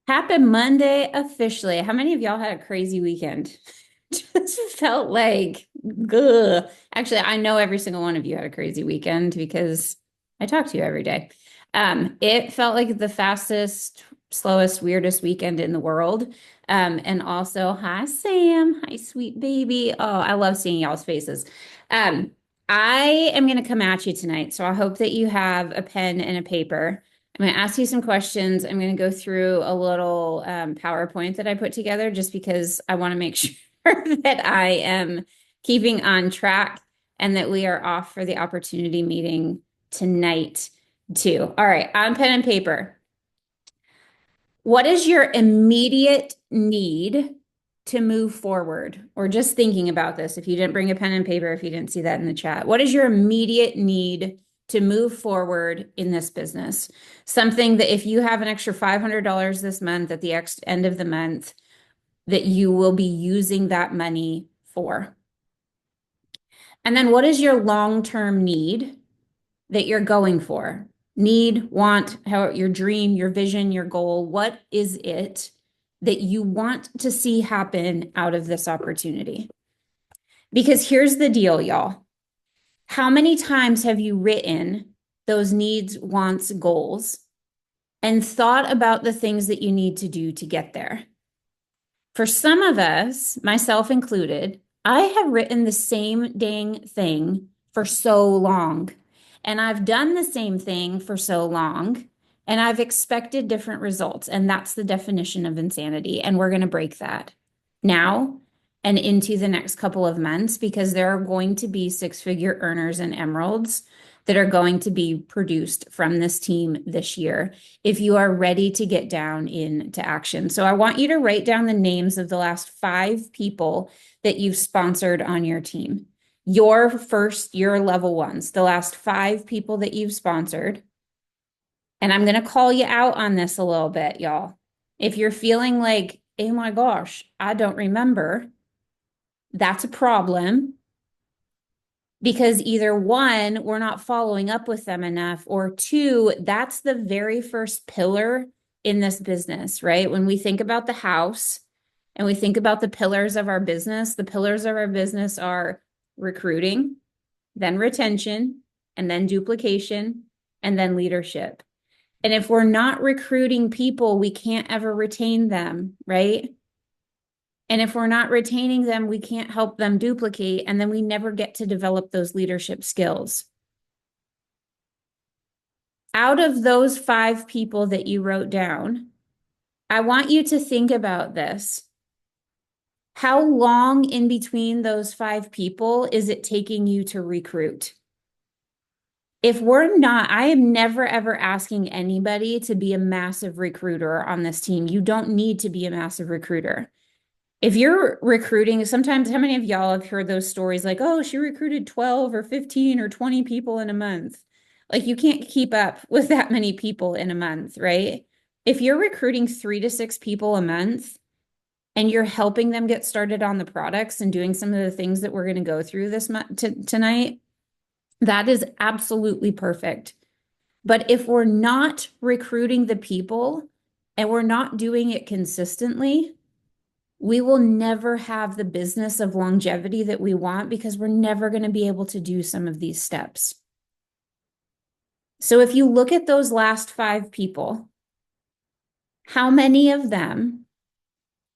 Happy Monday officially. How many of y'all had a crazy weekend? Just felt like, ugh. Actually, I know every single one of you had a crazy weekend because I talk to you every day. It felt like the fastest, slowest, weirdest weekend in the world. And also, hi Sam, hi sweet baby. Oh, I love seeing y'all's faces. Um, I am going to come at you tonight, so I hope that you have a pen and a paper. I'm going to ask you some questions. I'm going to go through a little PowerPoint that I put together just because I want to make sure that I am keeping on track and that we are off for the opportunity meeting tonight, too. All right, on pen and paper. What is your immediate need to move forward? Or just thinking about this, if you didn't bring a pen and paper, if you didn't see that in the chat, what is your immediate need to move forward in this business? Something that if you have an extra $500 this month at the end of the month, that you will be using that money for. And then what is your long-term need that you're going for? Need, want, how your dream, your vision, your goal. What is it that you want to see happen out of this opportunity? Because here's the deal, y'all. How many times have you written those needs, wants, goals and thought about the things that you need to do to get there? For some of us, myself included, I have written the same dang thing for so long. And I've done the same thing for so long. And I've expected different results. And that's the definition of insanity. And we're going to break that now and into the next couple of months because there are going to be six-figure earners and emeralds that are going to be produced from this team this year if you are ready to get down into action. So I want you to write down the names of the last 5 people that you've sponsored on your team. Your level ones, the last 5 people that you've sponsored. And I'm going to call you out on this a little bit, y'all. If you're feeling like, oh my gosh, I don't remember, that's a problem because either one, we're not following up with them enough, or two, that's the very first pillar in this business, right? When we think about the house and we think about the pillars of our business, the pillars of our business are recruiting, then retention, and then duplication, and then leadership. And if we're not recruiting people, we can't ever retain them, right? And if we're not retaining them, we can't help them duplicate, and then we never get to develop those leadership skills. Out of those 5 people that you wrote down, I want you to think about this. How long in between those 5 people is it taking you to recruit? If we're not, I am never ever asking anybody to be a massive recruiter on this team. You don't need to be a massive recruiter. If you're recruiting, sometimes how many of y'all have heard those stories like, oh, she recruited 12 or 15 or 20 people in a month? Like you can't keep up with that many people in a month, right? If you're recruiting 3 to 6 people a month and you're helping them get started on the products and doing some of the things that we're going to go through this tonight, that is absolutely perfect. But if we're not recruiting the people and we're not doing it consistently, we will never have the business of longevity that we want because we're never going to be able to do some of these steps. So if you look at those last 5 people, how many of them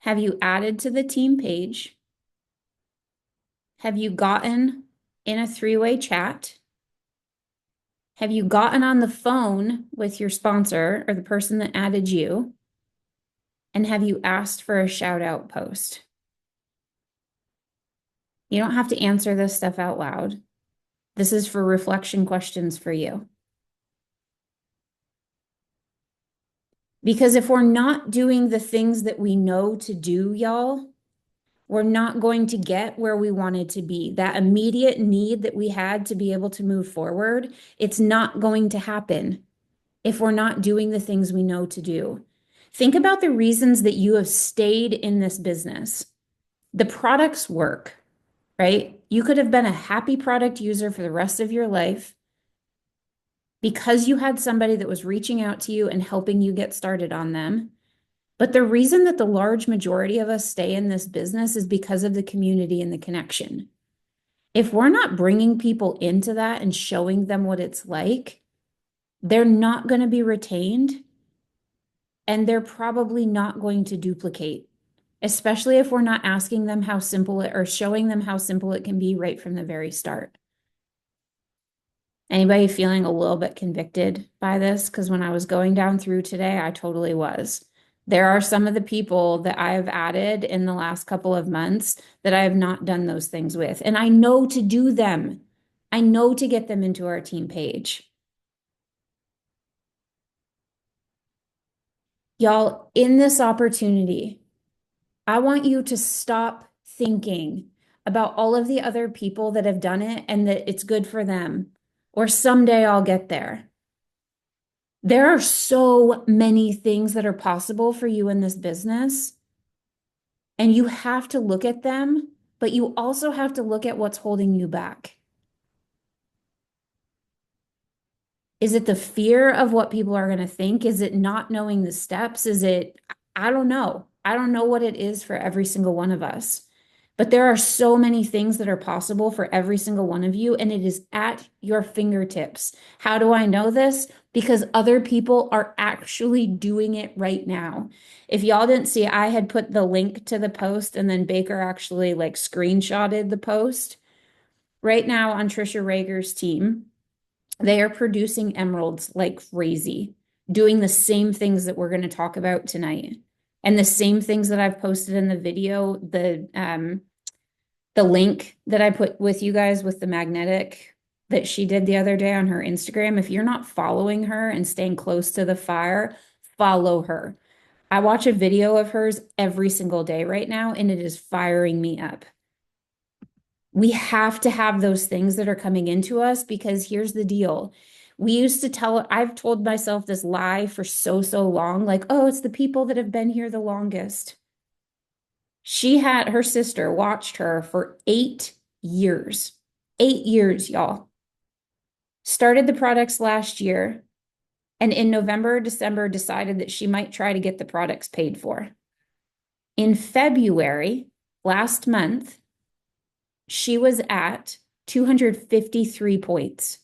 have you added to the team page? Have you gotten in a 3-way chat? Have you gotten on the phone with your sponsor or the person that added you? And have you asked for a shout out post? You don't have to answer this stuff out loud. This is for reflection questions for you. Because if we're not doing the things that we know to do, y'all, we're not going to get where we wanted to be. That immediate need that we had to be able to move forward, it's not going to happen if we're not doing the things we know to do. Think about the reasons that you have stayed in this business. The products work, right? You could have been a happy product user for the rest of your life because you had somebody that was reaching out to you and helping you get started on them. But the reason that the large majority of us stay in this business is because of the community and the connection. If we're not bringing people into that and showing them what it's like, they're not going to be retained and they're probably not going to duplicate, especially if we're not asking them how simple it or showing them how simple it can be right from the very start. Anybody feeling a little bit convicted by this? Because when I was going down through today, I totally was. There are some of the people that I have added in the last couple of months that I have not done those things with. And I know to do them. I know to get them into our team page. Y'all, in this opportunity, I want you to stop thinking about all of the other people that have done it and that it's good for them, or someday I'll get there. There are so many things that are possible for you in this business, and you have to look at them, but you also have to look at what's holding you back. Is it the fear of what people are going to think? Is it not knowing the steps? I don't know. I don't know what it is for every single one of us. But there are so many things that are possible for every single one of you, and it is at your fingertips. How do I know this? Because other people are actually doing it right now. If y'all didn't see, I had put the link to the post, and then Baker actually like screenshotted the post. Right now on Trisha Rager's team, they are producing emeralds like crazy, doing the same things that we're going to talk about tonight. And the same things that I've posted in the video, the link that I put with you guys with the magnetic that she did the other day on her Instagram. If you're not following her and staying close to the fire, follow her. I watch a video of hers every single day right now, and it is firing me up. We have to have those things that are coming into us because here's the deal. I've told myself this lie for so long, like, oh, it's the people that have been here the longest. She had her sister watched her for 8 years. 8 years, y'all. Started the products last year, and in November or December decided that she might try to get the products paid for. In February, last month, she was at 253 points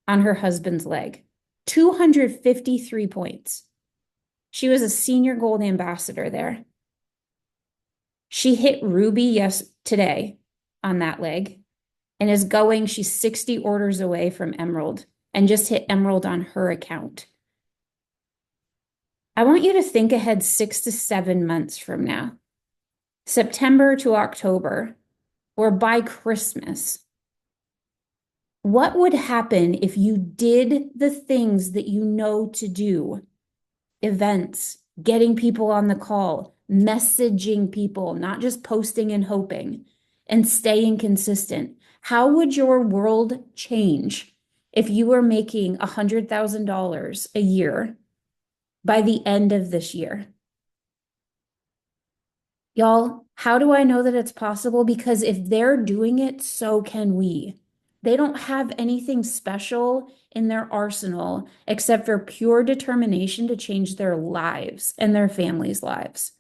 on her husband's leg. 253 points. She was a senior gold ambassador there. She hit Ruby today on that leg and is going, she's 60 orders away from Emerald and just hit Emerald on her account. I want you to think ahead 6 to 7 months from now, September to October, or by Christmas. What would happen if you did the things that you know to do? Events, getting people on the call, messaging people, not just posting and hoping, and staying consistent. How would your world change if you were making $100,000 a year by the end of this year? Y'all, how do I know that it's possible? Because if they're doing it, so can we. They don't have anything special in their arsenal except for pure determination to change their lives and their families' lives.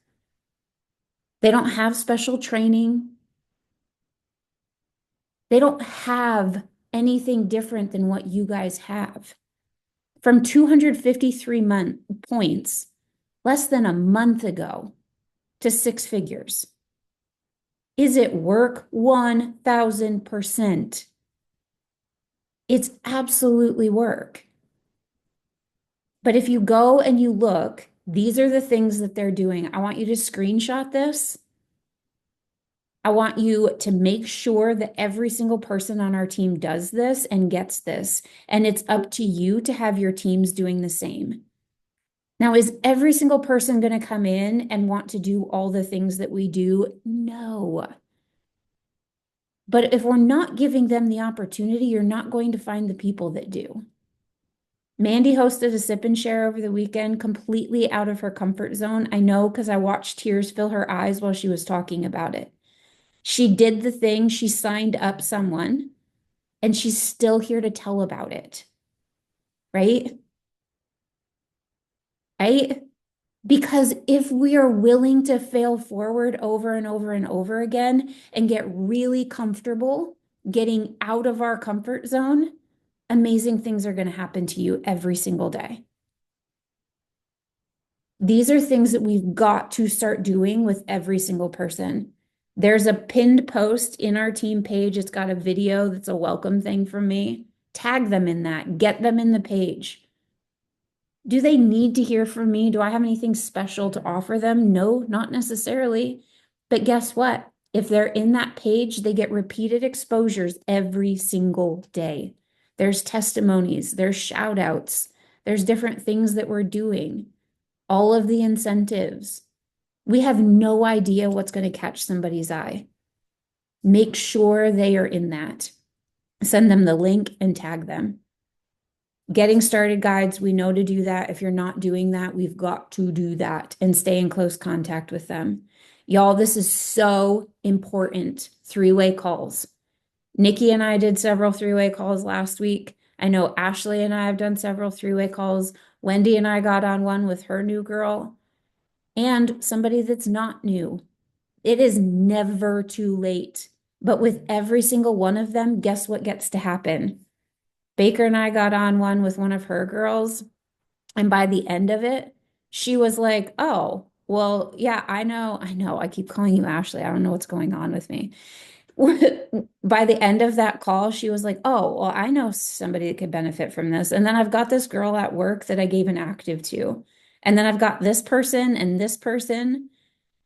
They don't have special training. They don't have anything different than what you guys have. From 253 points less than a month ago to 6 figures. Is it work? 1,000%. It's absolutely work. But if you go and you look, these are the things that they're doing. I want you to screenshot this. I want you to make sure that every single person on our team does this and gets this. And it's up to you to have your teams doing the same. Now, is every single person going to come in and want to do all the things that we do? No. But if we're not giving them the opportunity, you're not going to find the people that do. Mandy hosted a sip and share over the weekend, completely out of her comfort zone. I know because I watched tears fill her eyes while she was talking about it. She did the thing, she signed up someone, and she's still here to tell about it. Right? Right? Because if we are willing to fail forward over and over and over again and get really comfortable getting out of our comfort zone, amazing things are going to happen to you every single day. These are things that we've got to start doing with every single person. There's a pinned post in our team page. It's got a video that's a welcome thing from me. Tag them in that, get them in the page. Do they need to hear from me? Do I have anything special to offer them? No, not necessarily. But guess what? If they're in that page, they get repeated exposures every single day. There's testimonies, there's shout outs, there's different things that we're doing, all of the incentives. We have no idea what's going to catch somebody's eye. Make sure they are in that. Send them the link and tag them. Getting started guides, we know to do that. If you're not doing that, we've got to do that and stay in close contact with them. Y'all, this is so important. Three-way calls. Nikki and I did several three-way calls last week. I know Ashley and I have done several three-way calls. Wendy and I got on one with her new girl and somebody that's not new. It is never too late. But with every single one of them, guess what gets to happen? Baker and I got on one with one of her girls, and by the end of it, she was like, "Oh, well, yeah, I know. I keep calling you Ashley. I don't know what's going on with me." By the end of that call, she was like, "Oh, well, I know somebody that could benefit from this." And then I've got this girl at work that I gave an active to. And then I've got this person and this person.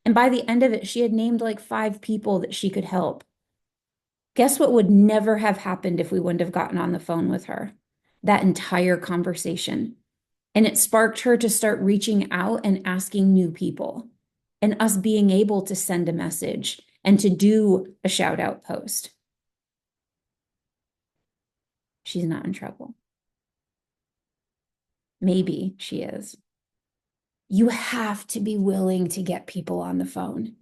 And by the end of it, she had named like 5 people that she could help. Guess what would never have happened if we wouldn't have gotten on the phone with her? That entire conversation. And it sparked her to start reaching out and asking new people, and us being able to send a message and to do a shout out post. She's not in trouble. Maybe she is. You have to be willing to get people on the phone.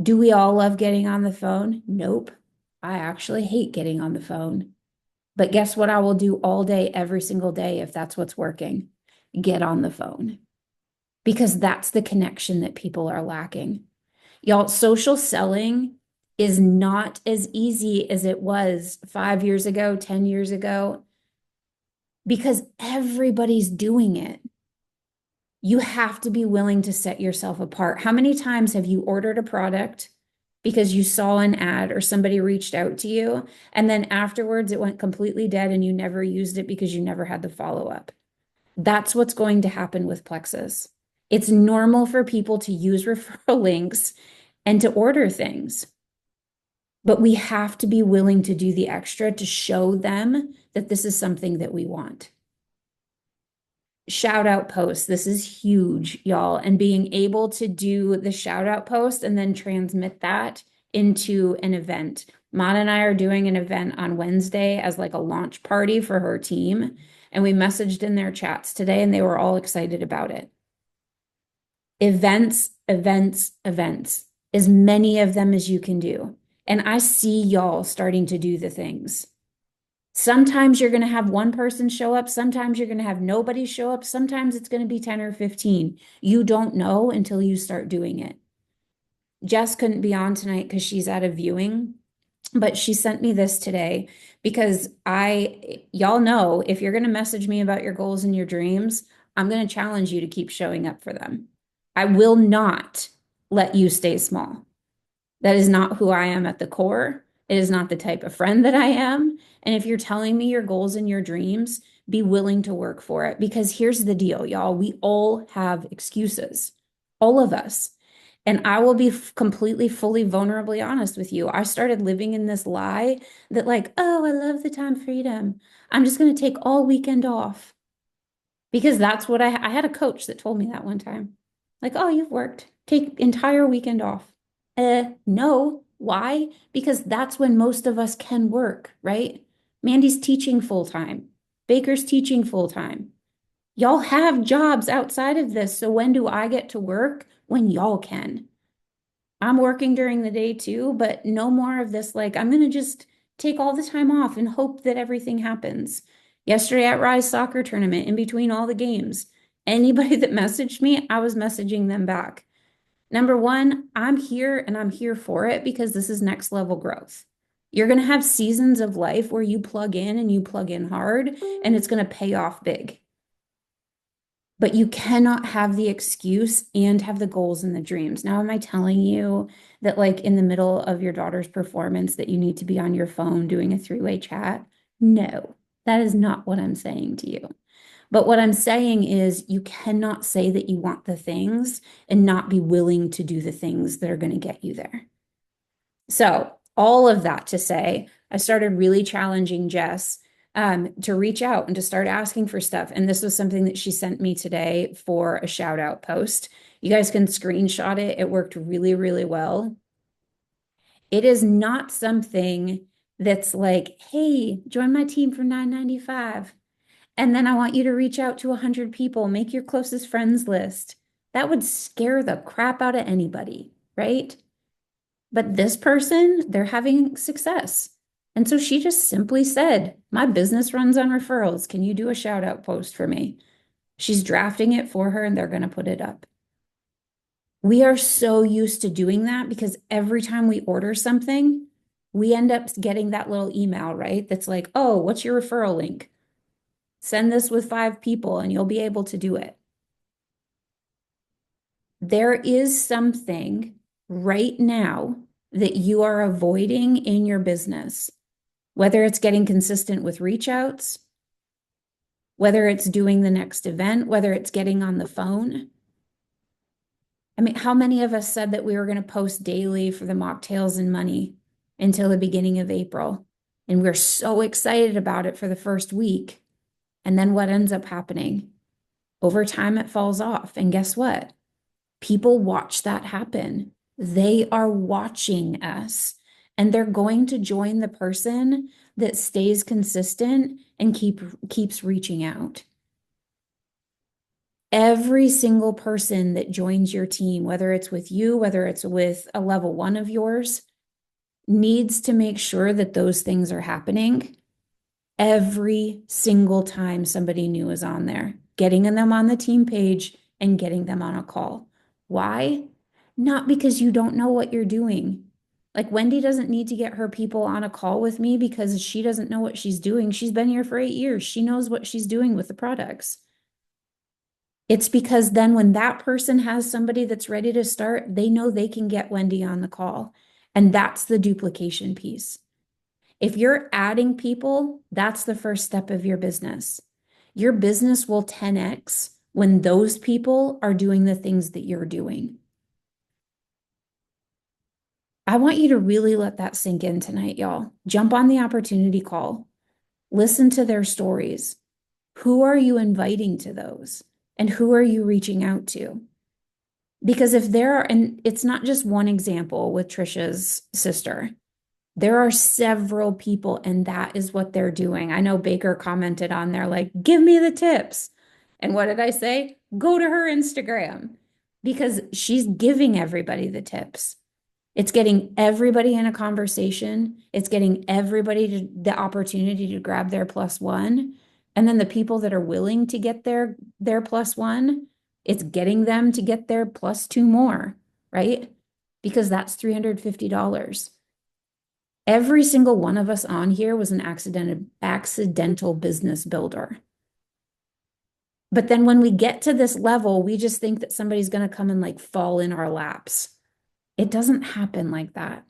Do we all love getting on the phone? Nope. I actually hate getting on the phone. But guess what I will do all day, every single day, if that's what's working? Get on the phone. Because that's the connection that people are lacking. Y'all, social selling is not as easy as it was 5 years ago, 10 years ago, because everybody's doing it. You have to be willing to set yourself apart. How many times have you ordered a product because you saw an ad or somebody reached out to you, and then afterwards it went completely dead and you never used it because you never had the follow-up? That's what's going to happen with Plexus. It's normal for people to use referral links and to order things, but we have to be willing to do the extra to show them that this is something that we want. Shout out posts. This is huge, y'all. And being able to do the shout out post and then transmit that into an event. Mona and I are doing an event on Wednesday as like a launch party for her team. And we messaged in their chats today and they were all excited about it. Events, events, events, as many of them as you can do. And I see y'all starting to do the things. Sometimes you're going to have one person show up. Sometimes you're going to have nobody show up. Sometimes it's going to be 10 or 15. You don't know until you start doing it. Jess couldn't be on tonight because she's at a viewing, but she sent me this today because y'all know, if you're going to message me about your goals and your dreams, I'm going to challenge you to keep showing up for them. I will not let you stay small. That is not who I am at the core. It is not the type of friend that I am. And if you're telling me your goals and your dreams, be willing to work for it. Because here's the deal, y'all. We all have excuses, all of us. And I will be completely, fully, vulnerably honest with you. I started living in this lie that, like, oh, I love the time freedom. I'm just going to take all weekend off. Because that's what I had a coach that told me that one time. Like, oh, you've worked. Take entire weekend off. No. Why? Because that's when most of us can work, right? Mandy's teaching full time. Baker's teaching full time. Y'all have jobs outside of this. So when do I get to work? When y'all can. I'm working during the day too, but no more of this. Like, I'm going to just take all the time off and hope that everything happens. Yesterday at Rise Soccer Tournament, in between all the games, Anybody that messaged me, I was messaging them back. Number one, I'm here and I'm here for it because this is next level growth. You're going to have seasons of life where you plug in and you plug in hard, and it's going to pay off big. But you cannot have the excuse and have the goals and the dreams. Now, am I telling you that, like, in the middle of your daughter's performance, that you need to be on your phone doing a three-way chat? No, that is not what I'm saying to you. But what I'm saying is you cannot say that you want the things and not be willing to do the things that are going to get you there. So, all of that to say, I started really challenging Jess to reach out and to start asking for stuff. And this was something that she sent me today for a shout out post. You guys can screenshot it. It worked really, really well. It is not something that's like, hey, join my team for $9.95. And then I want you to reach out to 100 people, make your closest friends list. That would scare the crap out of anybody, right? But this person, they're having success. And so she just simply said, my business runs on referrals. Can you do a shout out post for me? She's drafting it for her and they're going to put it up. We are so used to doing that because every time we order something, we end up getting that little email, right? That's like, oh, what's your referral link? Send this with 5 people and you'll be able to do it. There is something right now that you are avoiding in your business, whether it's getting consistent with reach outs, whether it's doing the next event, whether it's getting on the phone. I mean, how many of us said that we were going to post daily for the mocktails and money until the beginning of April? And we're so excited about it for the first week. And then what ends up happening? Over time, it falls off. And guess what? People watch that happen. They are watching us, and they're going to join the person that stays consistent and keeps reaching out. Every single person that joins your team, whether it's with you, whether it's with a level 1 of yours, needs to make sure that those things are happening every single time somebody new is on there, getting them on the team page and getting them on a call. Why? Not because you don't know what you're doing. Like, Wendy doesn't need to get her people on a call with me because she doesn't know what she's doing. She's been here for 8 years. She knows what she's doing with the products. It's because then when that person has somebody that's ready to start, they know they can get Wendy on the call. And that's the duplication piece. If you're adding people, that's the first step of your business. Your business will 10x when those people are doing the things that you're doing. I want you to really let that sink in tonight, y'all. Jump on the opportunity call. Listen to their stories. Who are you inviting to those? And who are you reaching out to? Because if there are, and it's not just one example with Trisha's sister, there are several people, and that is what they're doing. I know Baker commented on there, like, give me the tips. And what did I say? Go to her Instagram because she's giving everybody the tips. It's getting everybody in a conversation. It's getting everybody the opportunity to grab their +1. And then the people that are willing to get their +1, it's getting them to get their +2 more, right? Because that's $350. Every single one of us on here was an accidental business builder. But then when we get to this level, we just think that somebody's going to come and like fall in our laps. It doesn't happen like that.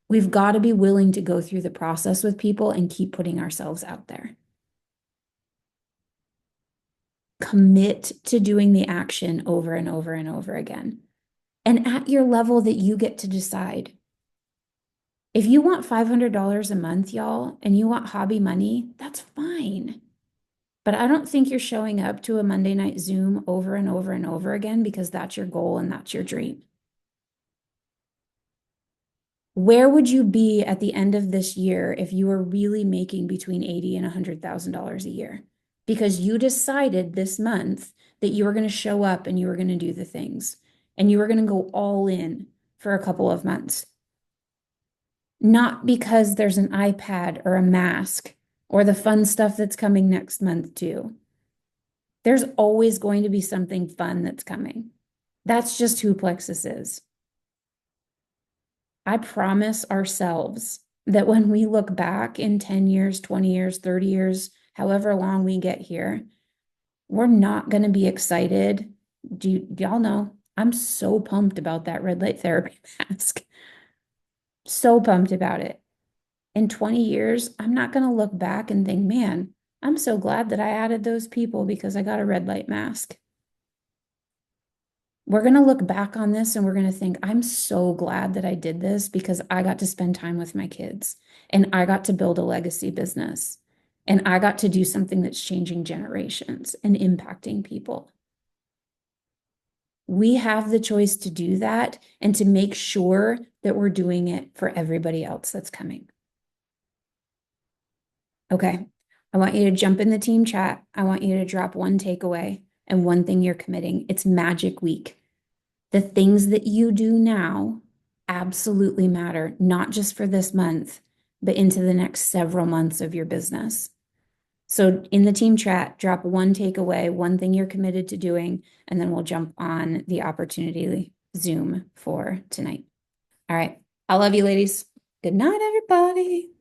We've got to be willing to go through the process with people and keep putting ourselves out there. Commit to doing the action over and over and over again. And at your level that you get to decide. If you want $500 a month, y'all, and you want hobby money, that's fine. But I don't think you're showing up to a Monday night Zoom over and over and over again because that's your goal and that's your dream. Where would you be at the end of this year if you were really making between $80,000 and $100,000 a year? Because you decided this month that you were going to show up and you were going to do the things and you were going to go all in for a couple of months. Not because there's an iPad or a mask or the fun stuff that's coming next month too. There's always going to be something fun that's coming. That's just who Plexus is. I promise ourselves that when we look back in 10 years, 20 years, 30 years, however long we get here, we're not going to be excited. Y'all know I'm so pumped about that red light therapy mask. So pumped about it. In 20 years, I'm not going to look back and think, man, I'm so glad that I added those people because I got a red light mask. We're going to look back on this and we're going to think, I'm so glad that I did this because I got to spend time with my kids and I got to build a legacy business and I got to do something that's changing generations and impacting people. We have the choice to do that and to make sure that we're doing it for everybody else that's coming. Okay. I want you to jump in the team chat. I want you to drop one takeaway and one thing you're committing. It's Magic Week. The things that you do now absolutely matter, not just for this month, but into the next several months of your business. So in the team chat, drop one takeaway, one thing you're committed to doing, and then we'll jump on the opportunity Zoom for tonight. All right. I love you, ladies. Good night, everybody.